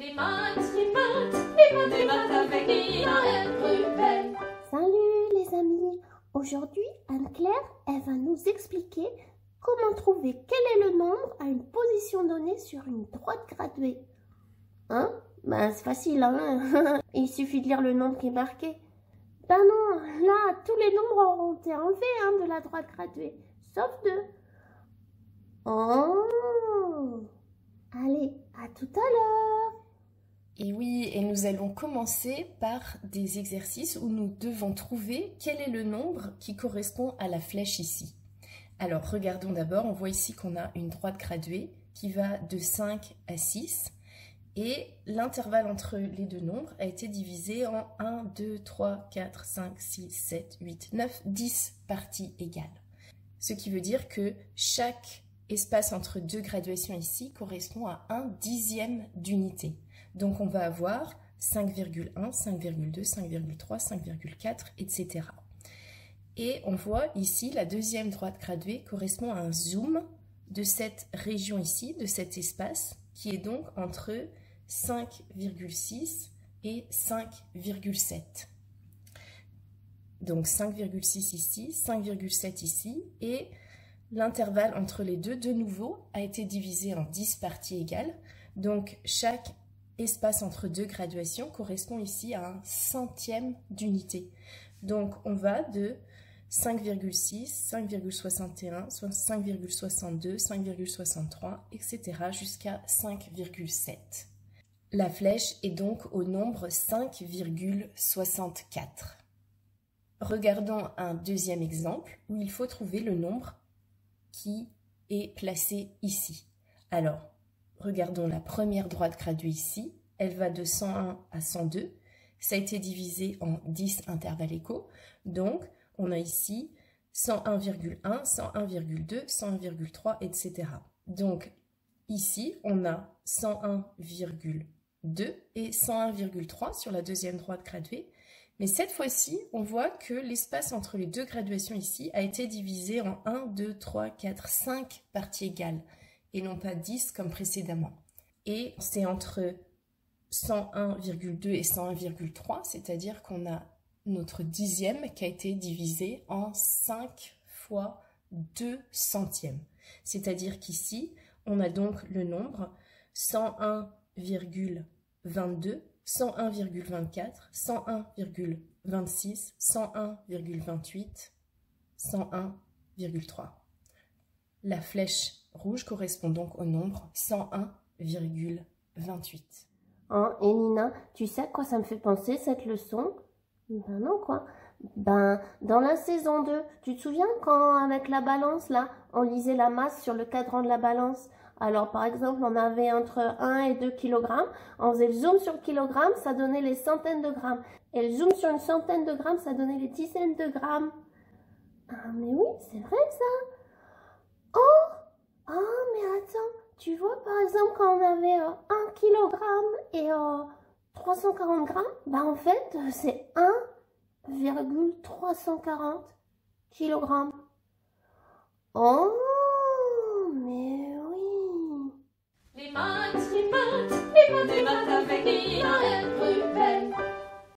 Les maths avec Ina et Ruben. Salut les amis. Aujourd'hui, Anne-Claire, elle va nous expliquer comment trouver quel est le nombre à une position donnée sur une droite graduée. Hein? Ben c'est facile, hein. Il suffit de lire le nombre qui est marqué. Ben non, là, tous les nombres auront été enlevés hein, de la droite graduée, sauf 2. Oh! Allez, à tout à l'heure! Et oui, et nous allons commencer par des exercices où nous devons trouver quel est le nombre qui correspond à la flèche ici. Alors, regardons d'abord, on voit ici qu'on a une droite graduée qui va de 5 à 6 et l'intervalle entre les deux nombres a été divisé en 1, 2, 3, 4, 5, 6, 7, 8, 9, 10 parties égales. Ce qui veut dire que chaque espace entre deux graduations ici correspond à 1/10 d'unité. Donc on va avoir 5,1, 5,2, 5,3, 5,4, etc. Et on voit ici la deuxième droite graduée correspond à un zoom de cette région ici, de cet espace, qui est donc entre 5,6 et 5,7. Donc 5,6 ici, 5,7 ici, et l'intervalle entre les deux, de nouveau, a été divisé en 10 parties égales. Donc chaque espace entre deux graduations correspond ici à un centième d'unité. Donc on va de 5,6, 5,61, 5,62, 5,63, etc. jusqu'à 5,7. La flèche est donc au nombre 5,64. Regardons un deuxième exemple où il faut trouver le nombre qui est placé ici. Alors, regardons la première droite graduée ici. Elle va de 101 à 102. Ça a été divisé en 10 intervalles égaux. Donc, on a ici 101,1, 101,2, 101,3, etc. Donc, ici, on a 101,2 et 101,3 sur la deuxième droite graduée. Mais cette fois-ci, on voit que l'espace entre les deux graduations ici a été divisé en 1, 2, 3, 4, 5 parties égales et non pas 10 comme précédemment. Et c'est entre 101,2 et 101,3, c'est-à-dire qu'on a notre dixième qui a été divisé en 5 fois 2 centièmes. C'est-à-dire qu'ici, on a donc le nombre 101,22, 101,24, 101,26, 101,28, 101,3. La flèche rouge correspond donc au nombre 101,28. Oh, et Nina, tu sais à quoi ça me fait penser cette leçon? Ben non quoi. Ben, dans la saison 2, tu te souviens quand avec la balance là, on lisait la masse sur le cadran de la balance? Alors par exemple, on avait entre 1 et 2 kg, on faisait le zoom sur le kilogramme, ça donnait les centaines de grammes. Et le zoom sur une centaine de grammes, ça donnait les dizaines de grammes. Ah mais oui, c'est vrai ça. Oh, ah mais attends, tu vois par exemple quand on avait 1 kg et 340 grammes, bah en fait c'est 1,340 kg. Oh, mais oui. Les maths avec Ina et Ruben.